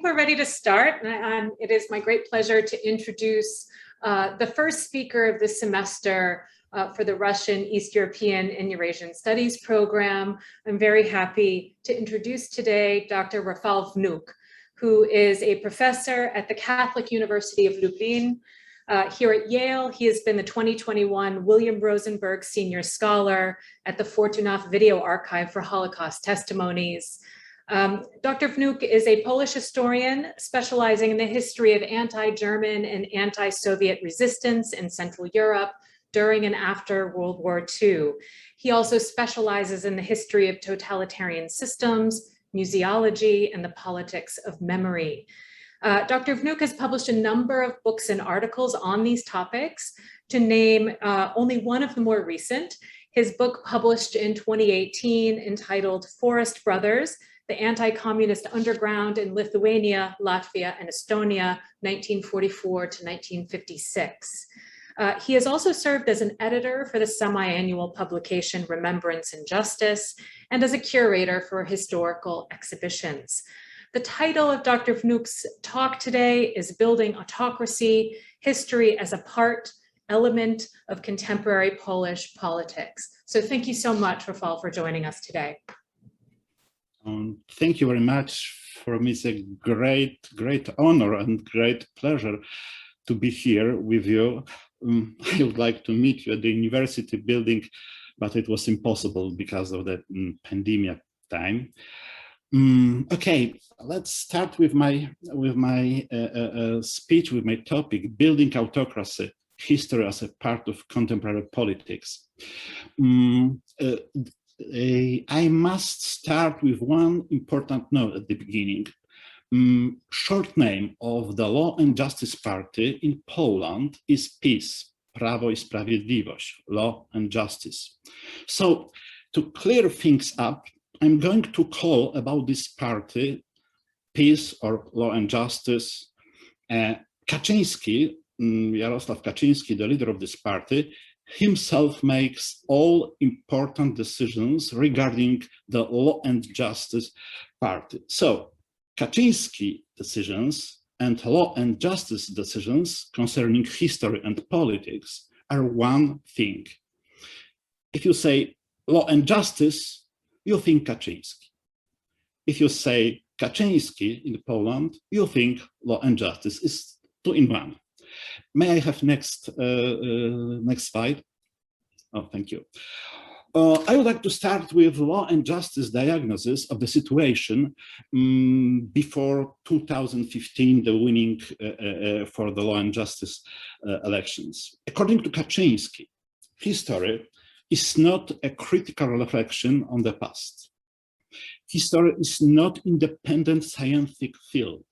we're ready to start. It is my great pleasure to introduce the first speaker of this semester for the Russian, East European, and Eurasian Studies program. I'm very happy to introduce today Dr. Rafal Wnuk, who is a professor at the Catholic University of Lublin. Here at Yale, he has been the 2021 William Rosenberg Senior Scholar at the Fortunoff Video Archive for Holocaust Testimonies. Dr. Wnuk is a Polish historian specializing in the history of anti-German and anti-Soviet resistance in Central Europe during and after World War II. He also specializes in the history of totalitarian systems, museology, and the politics of memory. Dr. Wnuk has published a number of books and articles on these topics. To name only one of the more recent, his book published in 2018 entitled Forest Brothers, the Anti-Communist Underground in Lithuania, Latvia, and Estonia, 1944 to 1956. He has also served as an editor for the semi-annual publication Remembrance and Justice, and as a curator for historical exhibitions. The title of Dr. Wnuk's talk today is Building Autocracy, History as a Element of Contemporary Polish Politics. So thank you so much, Rafal, for joining us today. Thank you very much. For me, it's a great honor and great pleasure to be here with you. I would like to meet you at the university building, but it was impossible because of the pandemic time. Okay, let's start with my speech, with my topic, Building Autocracy, History as a Part of Contemporary Politics. I must start with one important note at the beginning. Short name of the Law and Justice Party in Poland is PiS, Prawo i Sprawiedliwość, Law and Justice. So to clear things up, I'm going to call about this party PiS or Law and Justice. Kaczyński, Jarosław Kaczyński, the leader of this party, himself makes all important decisions regarding the Law and Justice Party. So Kaczyński decisions and Law and Justice decisions concerning history and politics are one thing. If you say Law and Justice, you think Kaczyński. If you say Kaczyński in Poland, you think Law and Justice is two in one. May I have next slide? Oh, thank you. I would like to start with Law and Justice diagnosis of the situation before 2015, the winning for the Law and Justice elections. According to Kaczyński, history is not a critical reflection on the past. History is not independent scientific field.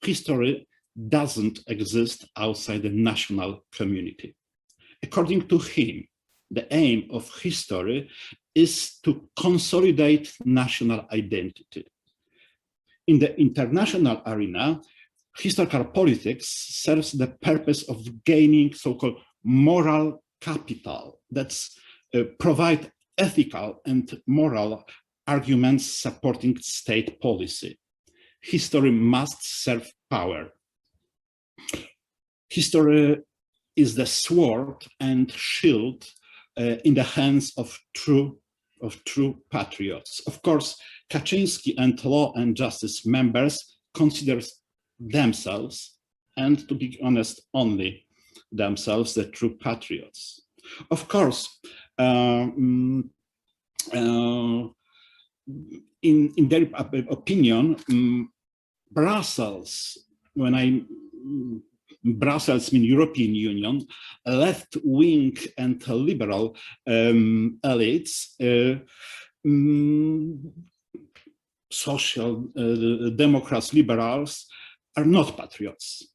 History doesn't exist outside the national community. According to him, the aim of history is to consolidate national identity. In the international arena, historical politics serves the purpose of gaining so-called moral capital that's provide ethical and moral arguments supporting state policy. History must serve power. History is the sword and shield in the hands of true patriots. Of course, Kaczyński and Law and Justice members consider themselves, and to be honest, only themselves, the true patriots. Of course, in their opinion, Brussels, Brussels means European Union, left-wing and liberal elites, social democrats, liberals, are not patriots.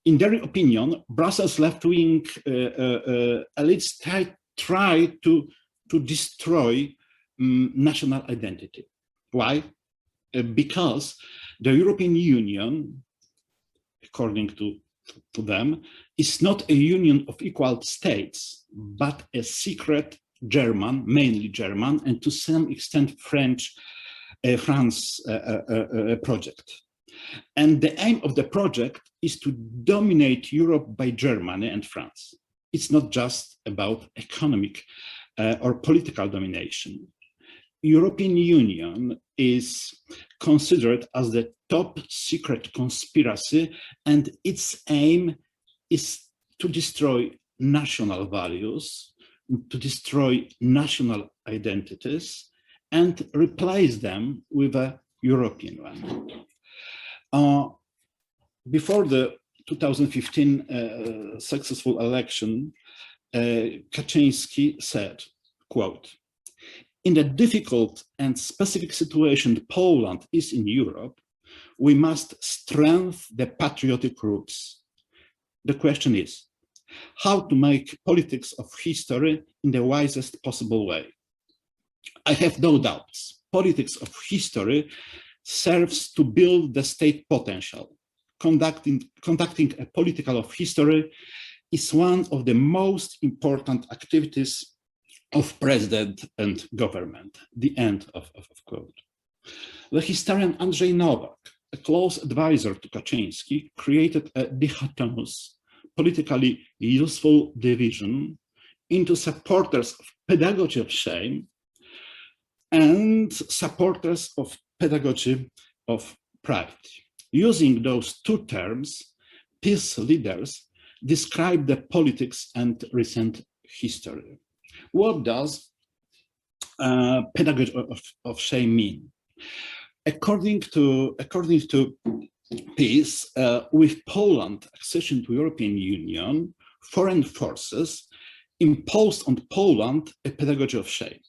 In their opinion, Brussels left-wing elites try to destroy national identity. Why? Because the European Union, according to them, is not a union of equal states, but a secret German, mainly German, and to some extent France project. And the aim of the project is to dominate Europe by Germany and France. It's not just about economic or political domination. European Union is considered as the top secret conspiracy, and its aim is to destroy national values, to destroy national identities, and replace them with a European one. Before the 2015 successful election, Kaczyński said, quote, "In the difficult and specific situation Poland is in Europe, we must strengthen the patriotic roots. The question is, how to make politics of history in the wisest possible way. I have no doubts. Politics of history serves to build the state potential. Conducting a political of history is one of the most important activities of president and government." The end of quote. The historian Andrzej Nowak, a close advisor to Kaczyński, created a dichotomous, politically useful division into supporters of pedagogy of shame and supporters of pedagogy of pride. Using those two terms, peace leaders describe the politics and recent history. What does pedagogy of shame mean? According to peace, with Poland's accession to European Union, foreign forces imposed on Poland a pedagogy of shame.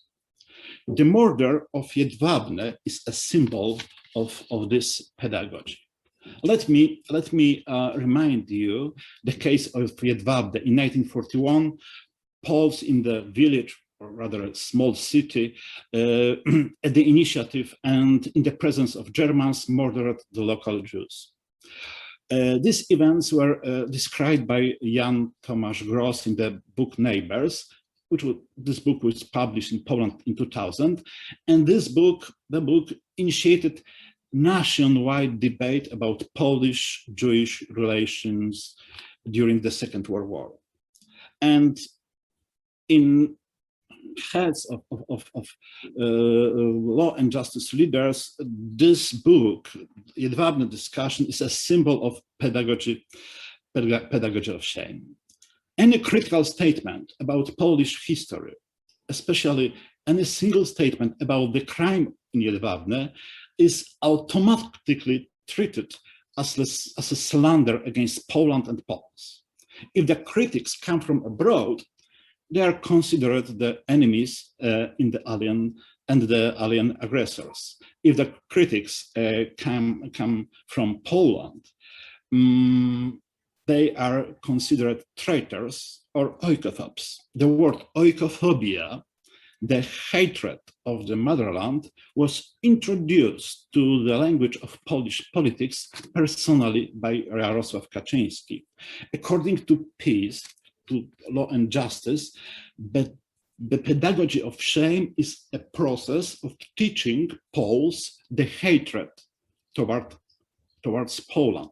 The murder of Jedwabne is a symbol of this pedagogy. Let me remind you the case of Jedwabne. In 1941, Poles in the village, or rather a small city, at the initiative and in the presence of Germans, murdered the local Jews. These events were described by Jan Tomasz Gross in the book Neighbors, this book was published in Poland in 2000, and the book initiated nationwide debate about Polish-Jewish relations during the Second World War. And in heads of law and justice leaders, this book, Jedwabne discussion, is a symbol of pedagogy of shame. Any critical statement about Polish history, especially any single statement about the crime in Jedwabne, is automatically treated as a slander against Poland and Poles. If the critics come from abroad, they are considered the enemies in the alien and the alien aggressors. If the critics come from Poland, they are considered traitors or oikophobes. The word oikophobia, the hatred of the motherland, was introduced to the language of Polish politics personally by Jarosław Kaczyński. According to peace, to law and justice, but the pedagogy of shame is a process of teaching Poles the hatred towards Poland.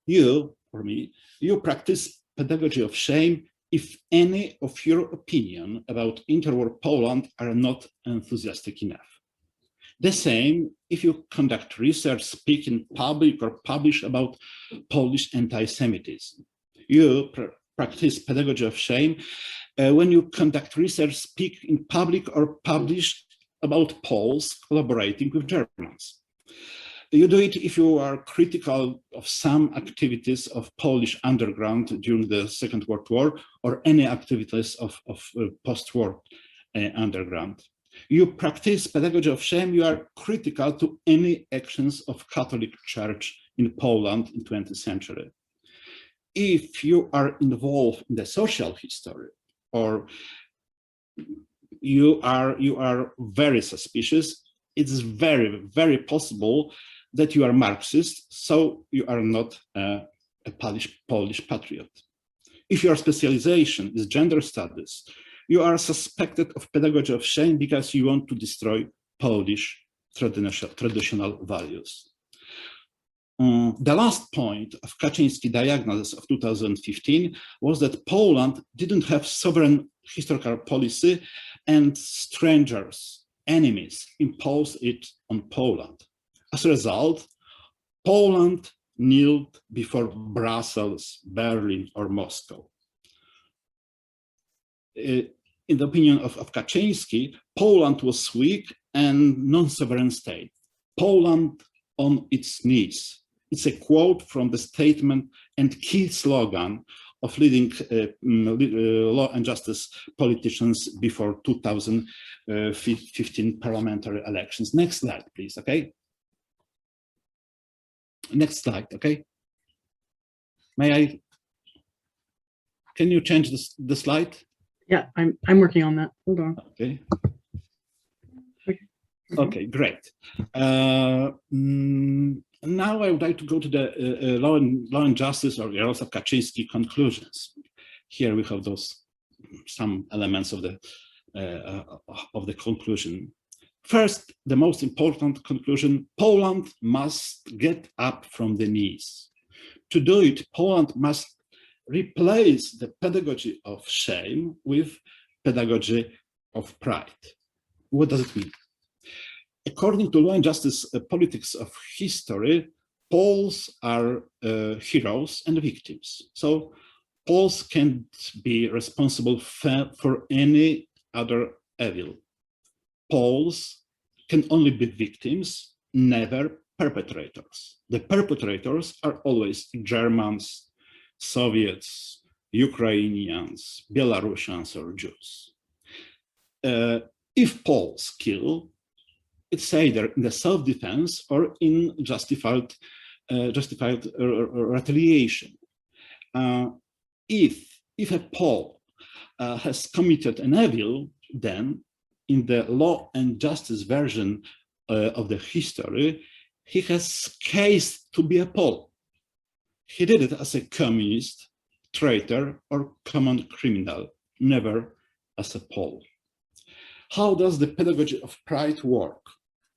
You, or me, you practice pedagogy of shame if any of your opinion about interwar Poland are not enthusiastic enough. The same if you conduct research, speak in public, or publish about Polish anti-Semitism. You practice pedagogy of shame when you conduct research, speak in public, or publish about Poles collaborating with Germans. You do it if you are critical of some activities of Polish underground during the Second World War, or any activities of post-war underground. You practice pedagogy of shame, you are critical to any actions of Catholic Church in Poland in 20th century. If you are involved in the social history, or you are very suspicious, it's very, very possible that you are Marxist, so you are not a Polish patriot. If your specialization is gender studies, you are suspected of pedagogy of shame because you want to destroy Polish traditional values. The last point of Kaczyński diagnosis of 2015 was that Poland didn't have sovereign historical policy and strangers, enemies, imposed it on Poland. As a result, Poland kneeled before Brussels, Berlin, or Moscow. In the opinion of Kaczyński, Poland was weak and non-sovereign state. Poland on its knees. It's a quote from the statement and key slogan of leading law and justice politicians before 2015 parliamentary elections. Next slide, please, okay? Next slide, okay? Can you change the slide? Yeah, I'm working on that. Hold on. Okay. Okay. Okay, great. Now I would like to go to the law and justice or Jarosław Kaczyński conclusions. Here we have some elements of the conclusion. First, the most important conclusion: Poland must get up from the knees. To do it, Poland must replace the pedagogy of shame with pedagogy of pride. What does it mean? According to law and justice politics of history, Poles are heroes and victims. So Poles can't be responsible for any other evil. Poles can only be victims, never perpetrators. The perpetrators are always Germans, Soviets, Ukrainians, Belarusians, or Jews. If Poles kill, it's either in the self-defense or in justified retaliation. If a Pole has committed an evil, then in the law and justice version of the history, he has case to be a Pole. He did it as a communist, traitor, or common criminal, never as a Pole. How does the pedagogy of pride work?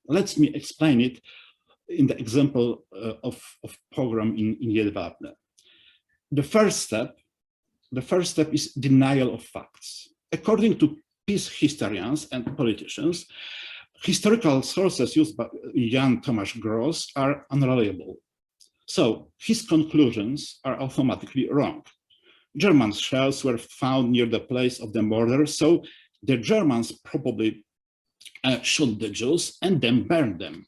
Let me explain it in the example of pogrom in Jedwabne. The first step is denial of facts. According to peace historians and politicians, historical sources used by Jan Tomasz Gross are unreliable. So his conclusions are automatically wrong. German shells were found near the place of the murder, so the Germans probably shot the Jews and then burned them.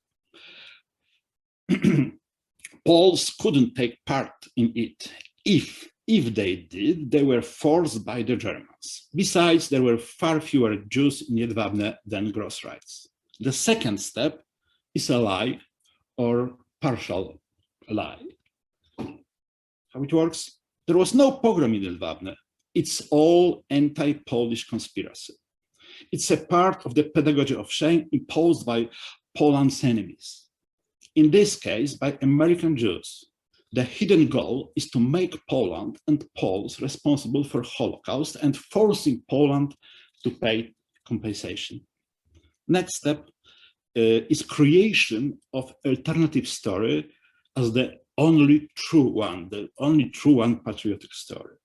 Poles couldn't take part in it. If they did, they were forced by the Germans. Besides, there were far fewer Jews in Jedwabne than Gross writes. The second step is a lie or partial lie. How it works? There was no pogrom in Jedwabne. It's all anti-Polish conspiracy. It's a part of the pedagogy of shame imposed by Poland's enemies. In this case, by American Jews. The hidden goal is to make Poland and Poles responsible for Holocaust and forcing Poland to pay compensation. Next step is creation of alternative story as the only true one patriotic story.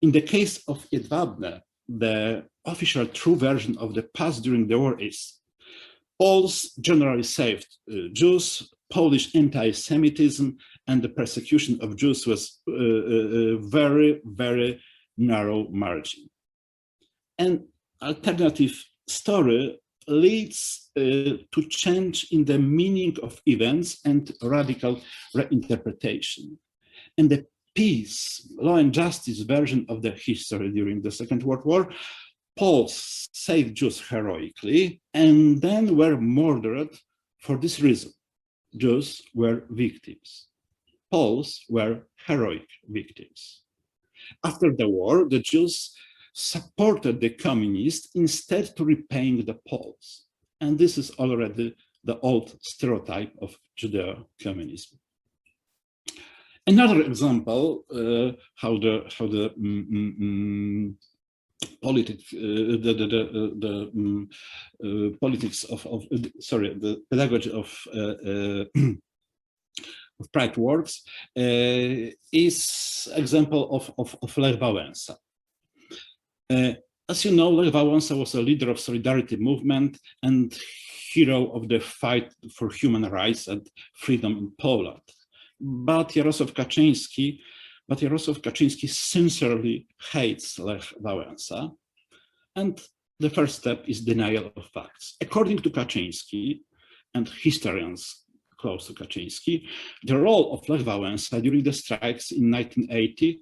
In the case of Jedwabne, the official true version of the past during the war is Poles generally saved Jews, Polish anti-Semitism and the persecution of Jews was very, very narrow margin. An alternative story leads to change in the meaning of events and radical reinterpretation. And the peace, law and justice version of the history during the Second World War, Poles saved Jews heroically and then were murdered for this reason. Jews were victims. Poles were heroic victims. After the war, the Jews supported the communists instead to repaying the Poles. And this is already the old stereotype of Judeo-communism. Another example how the pedagogy of of Pride works is example of Lech Wałęsa. As you know, Lech Wałęsa was a leader of solidarity movement and hero of the fight for human rights and freedom in Poland. But Jarosław Kaczyński sincerely hates Lech Wałęsa, and the first step is denial of facts. According to Kaczyński and historians close to Kaczyński, the role of Lech Wałęsa during the strikes in 1980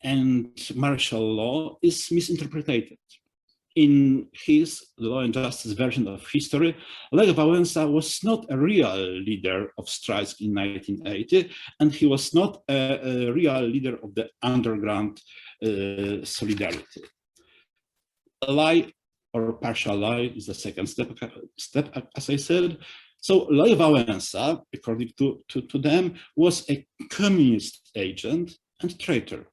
and martial law is misinterpreted. In his Law and Justice version of history, Lech Wałęsa was not a real leader of strikes in 1980, and he was not a real leader of the underground solidarity. A lie or partial lie is the second step, as I said. So Lech Wałęsa, according to them, was a communist agent and traitor.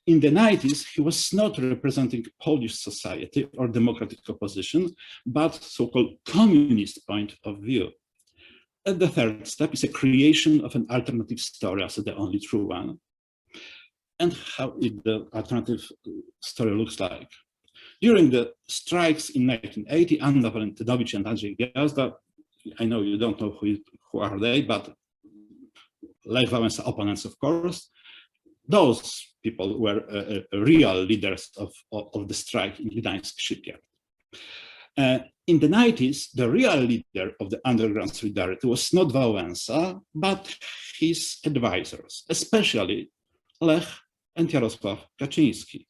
In the 90s, he was not representing Polish society or democratic opposition, but so-called communist point of view. And the third step is a creation of an alternative story as the only true one. And how the alternative story looks like. During the strikes in 1980, Anna Walentynowicz and Andrzej Gwiazda, I know you don't know who are they, but Lech Wałęsa opponents, of course, those people were real leaders of the strike in Gdańsk shipyard. In the 90s, the real leader of the underground solidarity was not Wałęsa, but his advisors, especially Lech and Jarosław Kaczyński.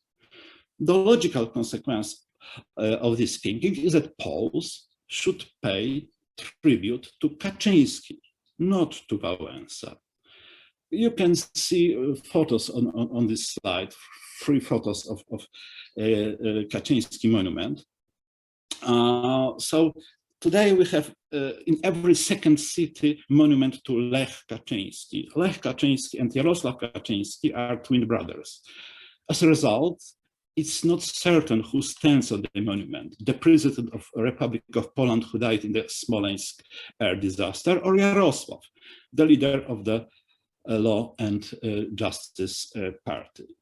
The logical consequence of this thinking is that Poles should pay tribute to Kaczyński, not to Wałęsa. You can see photos on this slide, 3 photos of Kaczyński monument. So today we have in every second city monument to Lech Kaczyński. Lech Kaczyński and Jarosław Kaczyński are twin brothers. As a result, it's not certain who stands on the monument, the president of the Republic of Poland who died in the Smolensk air disaster, or Jarosław, the leader of the Law and Justice Party.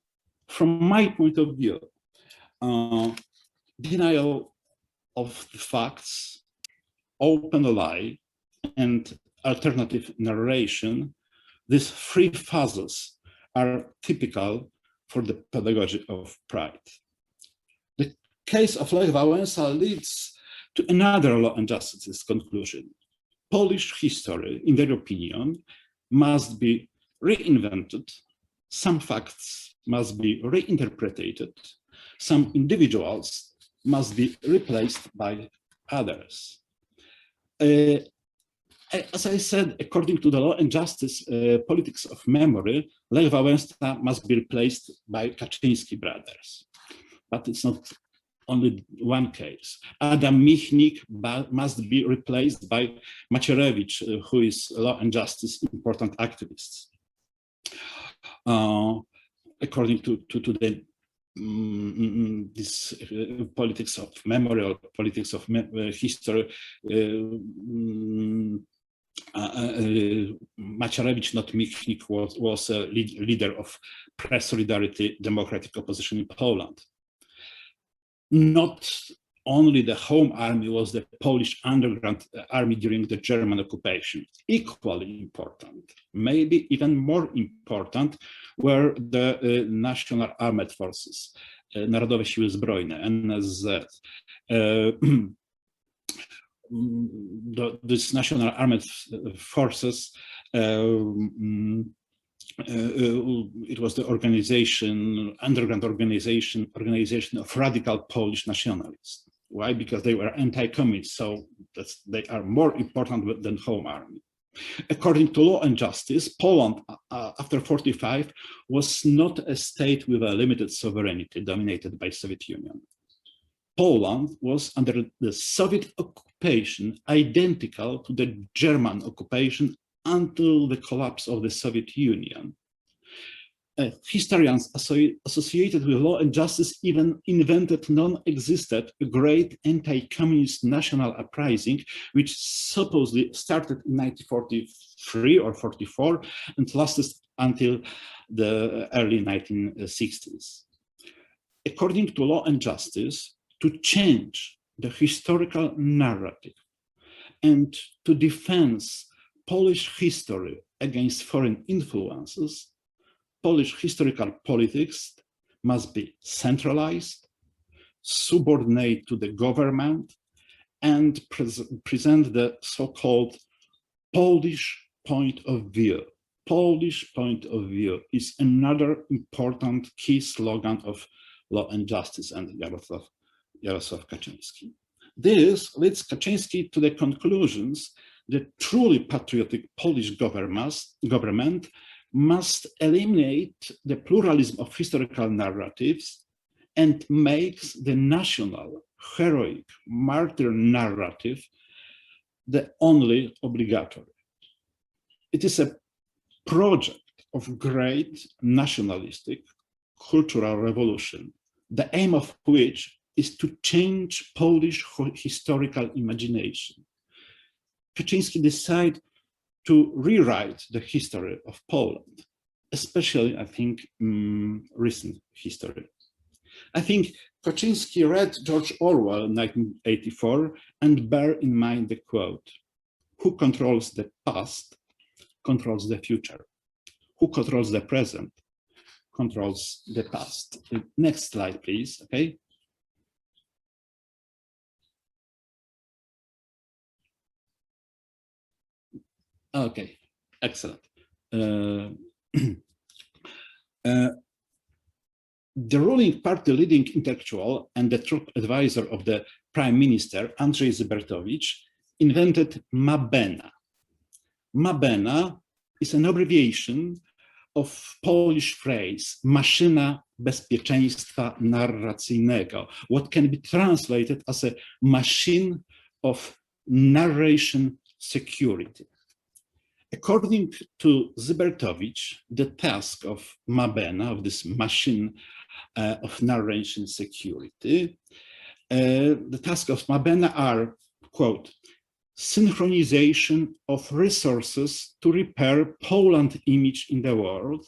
From my point of view, denial of the facts, open lie, and alternative narration, these 3 phases are typical for the pedagogy of pride. The case of Lech Wałęsa leads to another Law and Justice conclusion. Polish history, in their opinion, must be reinvented, some facts must be reinterpreted, some individuals must be replaced by others. As I said, according to the Law and Justice politics of memory, Lech Wałęsa must be replaced by Kaczyński brothers. But it's not only one case. Adam Michnik must be replaced by Macierewicz, who is Law and Justice important activist. According to the this politics of memory or politics of history, Macierewicz, not Michnik, was a leader of press solidarity democratic opposition in Poland. Not only the Home Army was the Polish underground army during the German occupation. Equally important, maybe even more important, were the National Armed Forces, Narodowe Siły Zbrojne, NSZ. This National Armed Forces, it was the organization, underground organization of radical Polish nationalists. Why? Because they were anti-communist, so they are more important than Home Army. According to Law and Justice, Poland, after 1945, was not a state with a limited sovereignty dominated by Soviet Union. Poland was under the Soviet occupation identical to the German occupation until the collapse of the Soviet Union. Historians associated with law and justice even invented non-existent a great anti-communist national uprising, which supposedly started in 1943 or 44 and lasted until the early 1960s. According to Law and Justice, to change the historical narrative and to defend Polish history against foreign influences, Polish historical politics must be centralized, subordinate to the government, and present the so-called Polish point of view. Polish point of view is another important key slogan of Law and Justice and Jarosław Kaczyński. This leads Kaczyński to the conclusions that truly patriotic Polish government must eliminate the pluralism of historical narratives and makes the national, heroic, martyr narrative the only obligatory. It is a project of great nationalistic cultural revolution, the aim of which is to change Polish historical imagination. Kaczyński decided to rewrite the history of Poland, especially, I think, recent history. I think Kaczyński read George Orwell, 1984, and bear in mind the quote, "Who controls the past controls the future. Who controls the present controls the past." Next slide, please, okay? Okay, excellent. The ruling party leading intellectual and the top advisor of the prime minister, Andrzej Zybertowicz, invented Mabena. Mabena is an abbreviation of Polish phrase, maszyna bezpieczeństwa narracyjnego, what can be translated as a machine of narration security. According to Zybertowicz, the task of Mabena, of this machine of narration security, the task of Mabena are, quote, synchronization of resources to repair Poland's image in the world,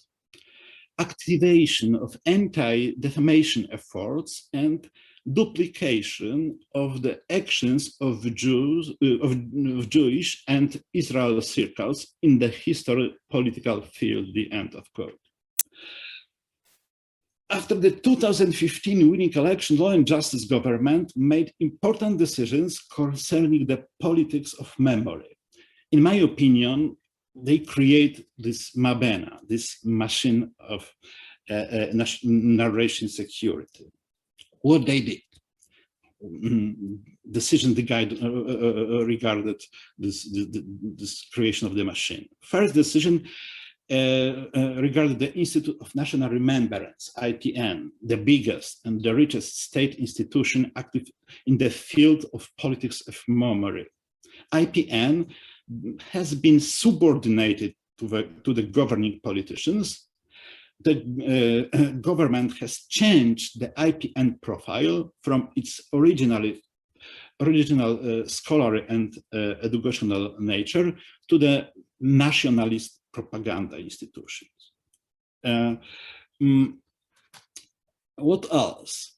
activation of anti-defamation efforts, and duplication of the actions of Jewish and Israel circles in the political field, the end of quote. After the 2015 winning election, Law and Justice government made important decisions concerning the politics of memory. In my opinion, they create this Mabena, this machine of narration security. What they did, decision regarded this creation of the machine. First decision regarded the Institute of National Remembrance, IPN, the biggest and the richest state institution active in the field of politics of memory. IPN has been subordinated to the governing politicians. The government has changed the IPN profile from its original scholarly and educational nature to the nationalist propaganda institutions. What else?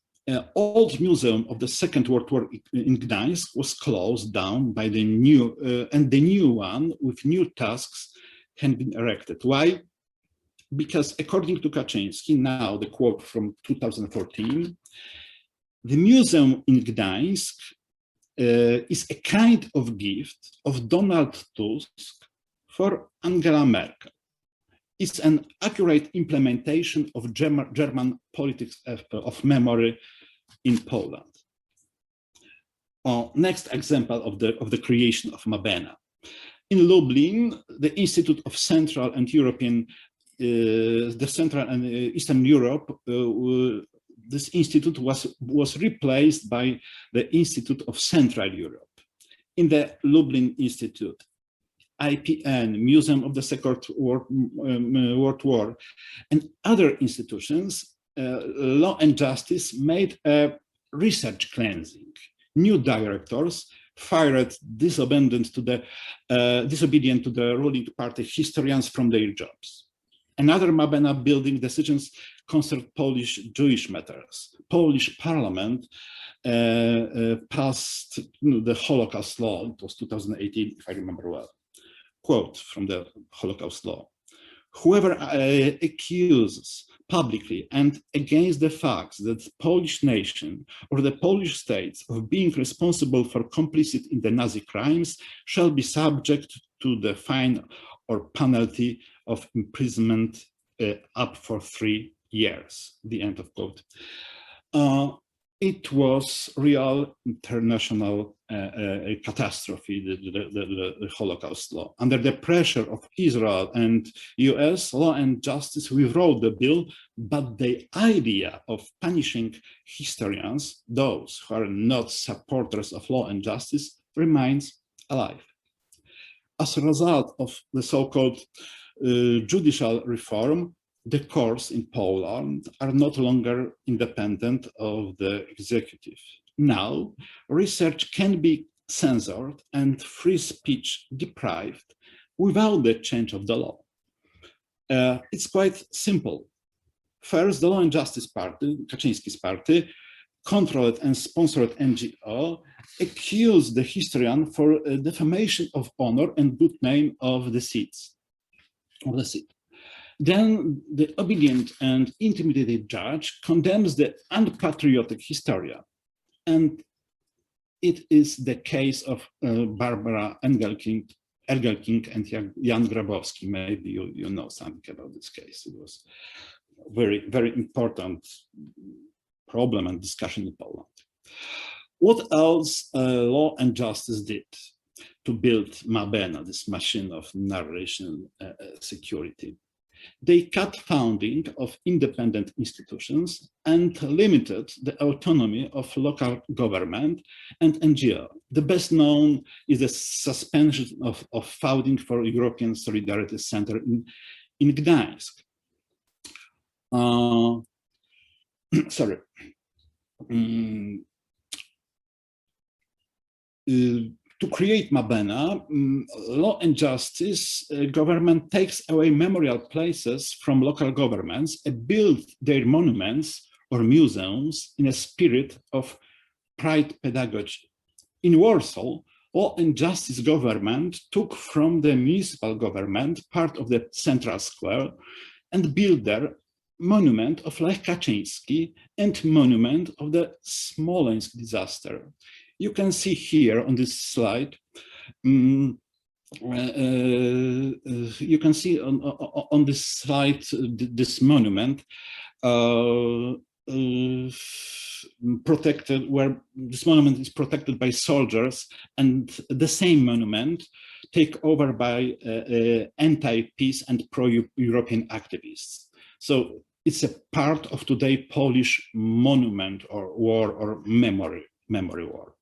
Old museum of the Second World War in Gdańsk was closed down by the new, and the new one with new tasks had been erected. Why? Because according to Kaczyński, now the quote from 2014, the museum in Gdańsk is a kind of gift of Donald Tusk for Angela Merkel. It's an accurate implementation of German politics of memory in Poland. Next example of the creation of Mabena. In Lublin, the Institute of Central and European the Central and Eastern Europe, this institute was replaced by the Institute of Central Europe. In the Lublin Institute, IPN, Museum of the Second World War, and other institutions, Law and Justice made a research cleansing. New directors fired disobedient to the ruling party historians from their jobs. Another Mabena building decisions concerned Polish Jewish matters. Polish parliament passed the Holocaust law. It was 2018, if I remember well. Quote from the Holocaust law: "Whoever accuses publicly and against the facts that the Polish nation or the Polish states of being responsible for complicity in the Nazi crimes shall be subject to the fine or penalty of imprisonment up for 3 years." The end of quote. It was real international catastrophe, the Holocaust law. Under the pressure of Israel and US, Law and Justice rewrote the bill, but the idea of punishing historians, those who are not supporters of law and justice, remains alive. As a result of the so-called judicial reform, the courts in Poland are not longer independent of the executive. Now, research can be censored and free speech deprived without the change of the law. It's quite simple. First, the Law and Justice Party, Kaczyński's party, controlled and sponsored NGO, accused the historian for defamation of honor and good name of the seat. Then the obedient and intimidated judge condemns the unpatriotic historian. And it is the case of Barbara Engelking and Jan Grabowski. Maybe you know something about this case. It was a very, very important problem and discussion in Poland. What else Law and Justice did to build Mabena, this machine of narration security? They cut funding of independent institutions and limited the autonomy of local government and NGO. The best known is the suspension of funding for European Solidarity Center in Gdańsk. Sorry. To create Mabena, Law and Justice government takes away memorial places from local governments and build their monuments or museums in a spirit of pride pedagogy. In Warsaw, Law and Justice government took from the municipal government part of the central square and built there monument of Lech Kaczyński and monument of the Smolensk disaster. You can see here on this slide, you can see on this slide this monument protected, where this monument is protected by soldiers, and the same monument taken over by anti-peace and pro-European activists. So it's a part of today Polish monument or war or memory war.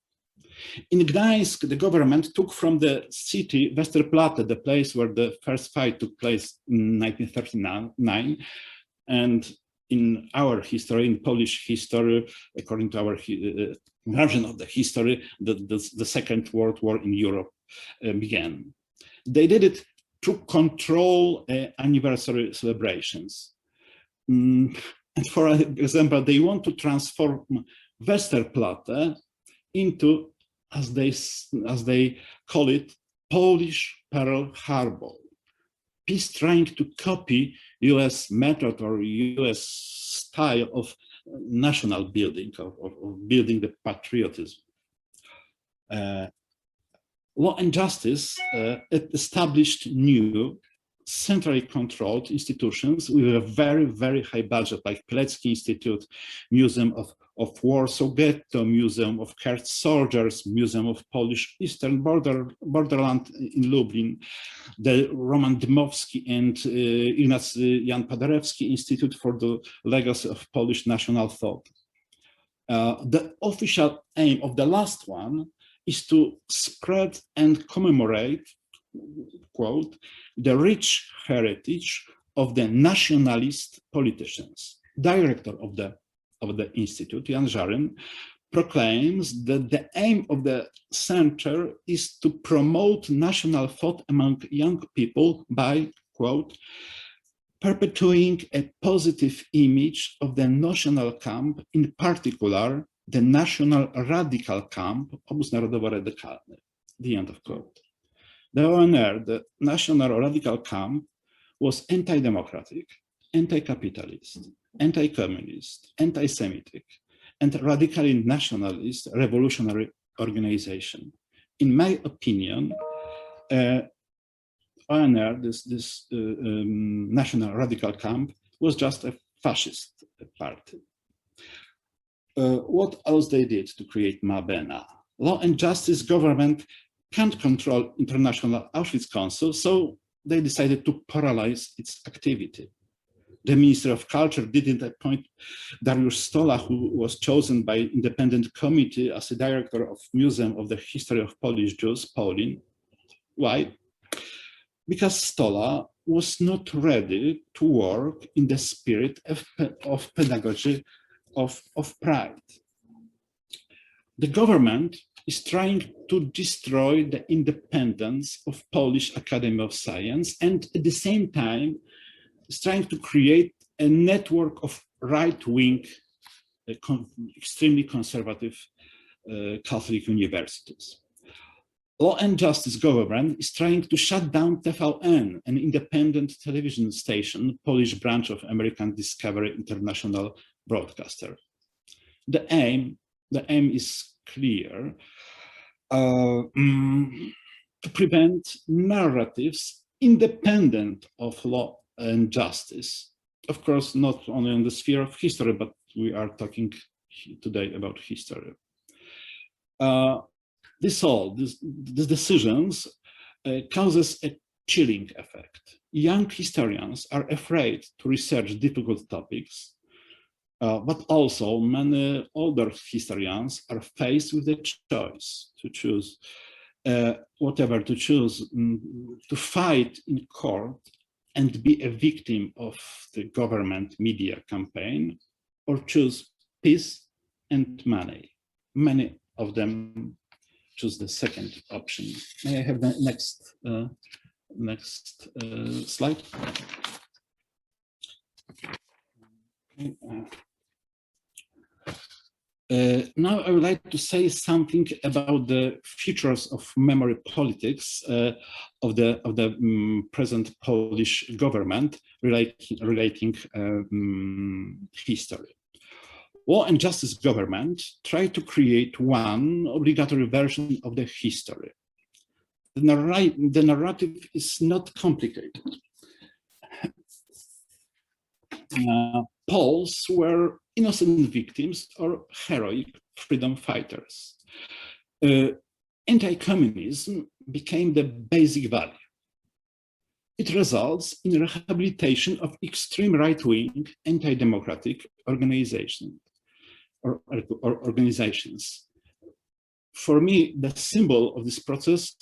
In Gdańsk, the government took from the city Westerplatte, the place where the first fight took place in 1939. And in our history, in Polish history, according to our version of the history, the Second World War in Europe began. They did it to control anniversary celebrations. And for example, they want to transform Westerplatte into, as they call it, Polish Pearl Harbor. Peace trying to copy US method or US style of national building, of building the patriotism. Law and Justice established new centrally controlled institutions with a very, very high budget, like Pilecki Institute, Museum of Warsaw Ghetto, Museum of Cursed Soldiers, Museum of Polish Eastern Borderland in Lublin, the Roman Dmowski and Ignacy Jan Paderewski Institute for the Legacy of Polish National Thought. The official aim of the last one is to spread and commemorate quote, the rich heritage of the nationalist politicians. Director of the institute, Jan Żaryn, proclaims that the aim of the center is to promote national thought among young people by, quote, perpetuating a positive image of the national camp, in particular, the national radical camp, obóz narodowo-radykalny, the end of quote. The ONR, the national radical camp, was anti-democratic, anti-capitalist, anti-communist, anti-Semitic, and radically nationalist revolutionary organization. In my opinion, ONR, this national radical camp, was just a fascist party. What else they did to create Mabena? Law and Justice government can't control International Auschwitz Council, so they decided to paralyze its activity. The Minister of Culture didn't appoint Dariusz Stola, who was chosen by independent committee as a director of Museum of the History of Polish Jews, Polin. Why? Because Stola was not ready to work in the spirit of pedagogy of pride. The government is trying to destroy the independence of Polish Academy of Science, and at the same time is trying to create a network of right-wing, extremely conservative Catholic universities. Law and Justice government is trying to shut down TVN, an independent television station, Polish branch of American Discovery International broadcaster. The aim is clear, to prevent narratives independent of law and justice. Of course, not only in the sphere of history, but we are talking today about history. These decisions causes a chilling effect. Young historians are afraid to research difficult topics, but also many older historians are faced with the choice to choose whatever to choose, to fight in court and be a victim of the government media campaign, or choose peace and money. Many of them choose the second option. May I have the next slide? Now I would like to say something about the features of memory politics of the present Polish government relating history. Law and Justice government tried to create one obligatory version of the history. The narrative is not complicated. Poles were innocent victims or heroic freedom fighters. Anti-communism became the basic value. It results in rehabilitation of extreme right-wing anti-democratic organizations. For me, the symbol of this process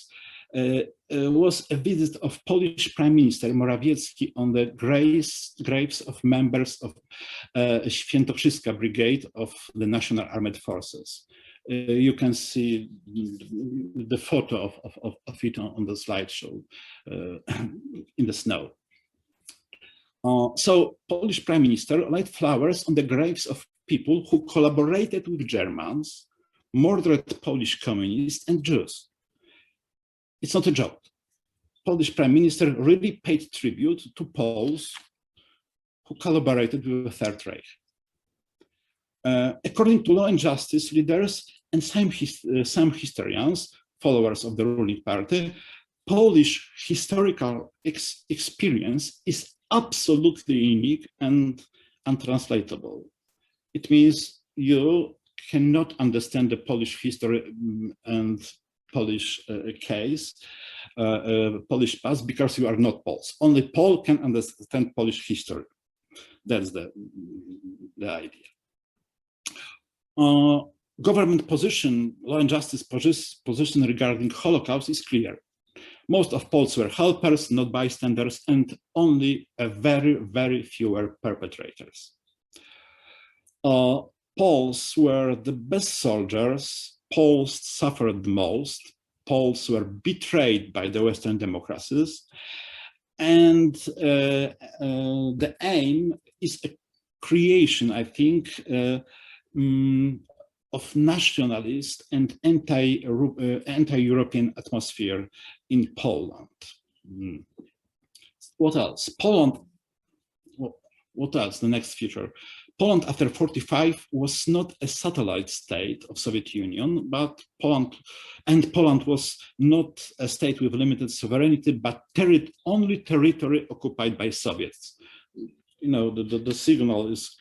was a visit of Polish Prime Minister Morawiecki on the graves of members of Świętokrzyska Brigade of the National Armed Forces. You can see the photo of it on the slideshow in the snow. So Polish Prime Minister laid flowers on the graves of people who collaborated with Germans, murdered Polish communists and Jews. It's not a joke. Polish Prime Minister really paid tribute to Poles who collaborated with the Third Reich. According to Law and Justice leaders and some historians, followers of the ruling party, Polish historical experience is absolutely unique and untranslatable. It means you cannot understand the Polish history and Polish case, Polish past, because you are not Poles. Only Pole can understand Polish history. That's the idea. Government position, Law and Justice position regarding Holocaust is clear. Most of Poles were helpers, not bystanders, and only a very, very few were perpetrators. Poles were the best soldiers. Poles suffered the most. Poles were betrayed by the Western democracies. And the aim is a creation, I think, of nationalist and anti-European atmosphere in Poland. What else? Poland, what else? The next feature. Poland after 45 was not a satellite state of Soviet Union, but Poland was not a state with limited sovereignty, but only territory occupied by Soviets. You know, the signal is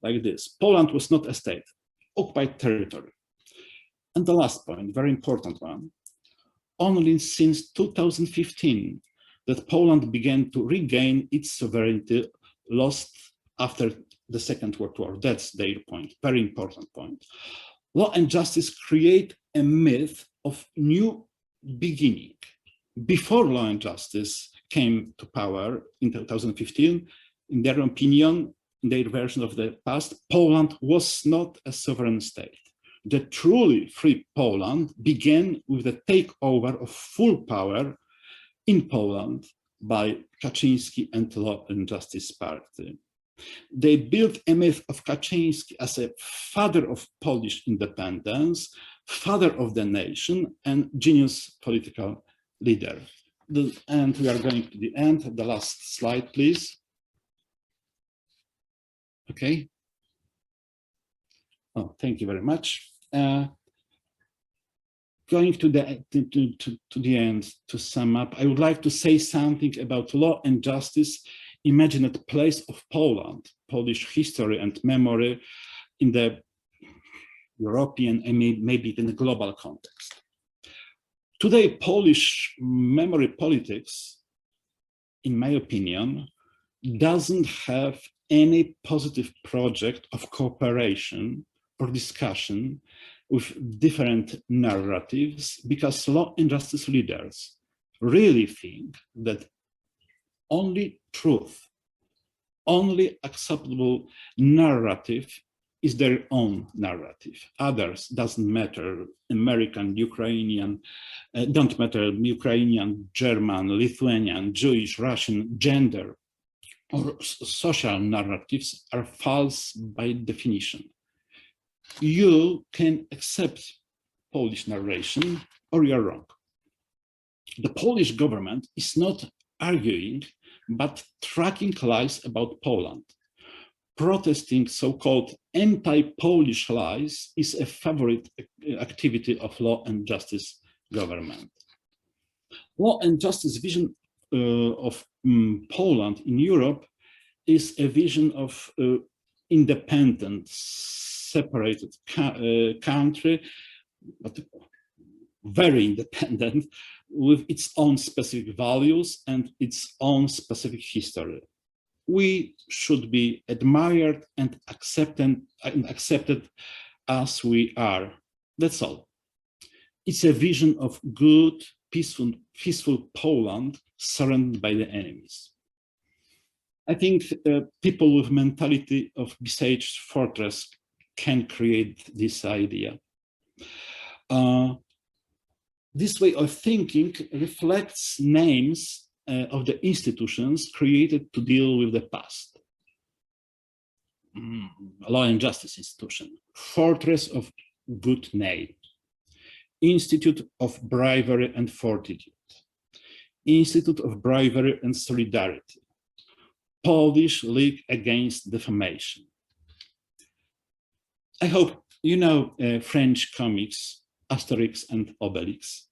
like this. Poland was not a state, occupied territory. And the last point, very important one, only since 2015 that Poland began to regain its sovereignty lost after the Second World War. That's their point, very important point. Law and justice create a myth of new beginning. Before Law and Justice came to power in 2015, in their opinion, in their version of the past, Poland was not a sovereign state. The truly free Poland began with the takeover of full power in Poland by Kaczynski and Law and Justice Party. They built a myth of Kaczynski as a father of Polish independence, father of the nation, and genius political leader. And we are going to the end. The last slide, please. Okay. Oh, thank you very much. Going to the end, to sum up, I would like to say something about law and justice, imagined place of Poland, Polish history and memory in the European and maybe in the global context. Today, Polish memory politics, in my opinion, doesn't have any positive project of cooperation or discussion with different narratives, because law and justice leaders really think that only truth, only acceptable narrative is their own narrative. Others doesn't matter. American, Ukrainian, don't matter. Ukrainian, German, Lithuanian, Jewish, Russian, gender, or social narratives are false by definition. You can accept Polish narration or you're wrong. The Polish government is not arguing, but tracking lies about Poland. Protesting so-called anti-Polish lies is a favorite activity of law and justice government. Law and justice vision of Poland in Europe is a vision of independent, separated country, but very independent, with its own specific values and its own specific history. We should be admired and accepted as we are. That's all. It's a vision of good, peaceful Poland surrounded by the enemies. I think people with mentality of besieged fortress can create this idea. This way of thinking reflects names of the institutions created to deal with the past. Law and Justice Institution, Fortress of Good Name, Institute of Bravery and Fortitude, Institute of Bravery and Solidarity, Polish League Against Defamation. I hope you know French comics, Asterix and Obelix.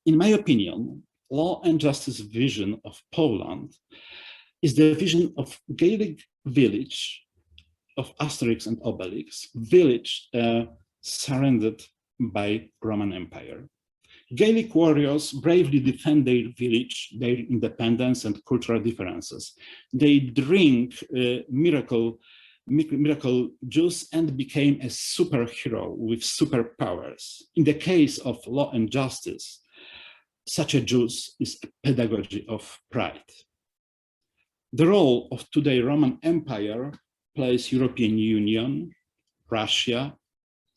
In my opinion, law and justice vision of Poland is the vision of Gaelic village of Asterix and Obelix, village surrounded by Roman Empire. Gaelic warriors bravely defend their village, their independence and cultural differences. They drink miracle juice and became a superhero with superpowers. In the case of law and justice, such a Jews is a pedagogy of pride. The role of today Roman Empire plays European Union, Russia,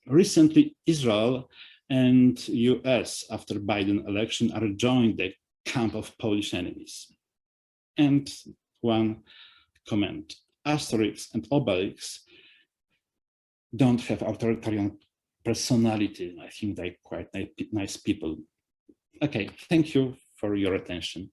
recently Israel and US after Biden election are joining the camp of Polish enemies. And one comment, Asterix and Obelix don't have authoritarian personality. I think they're quite nice people. Okay, thank you for your attention.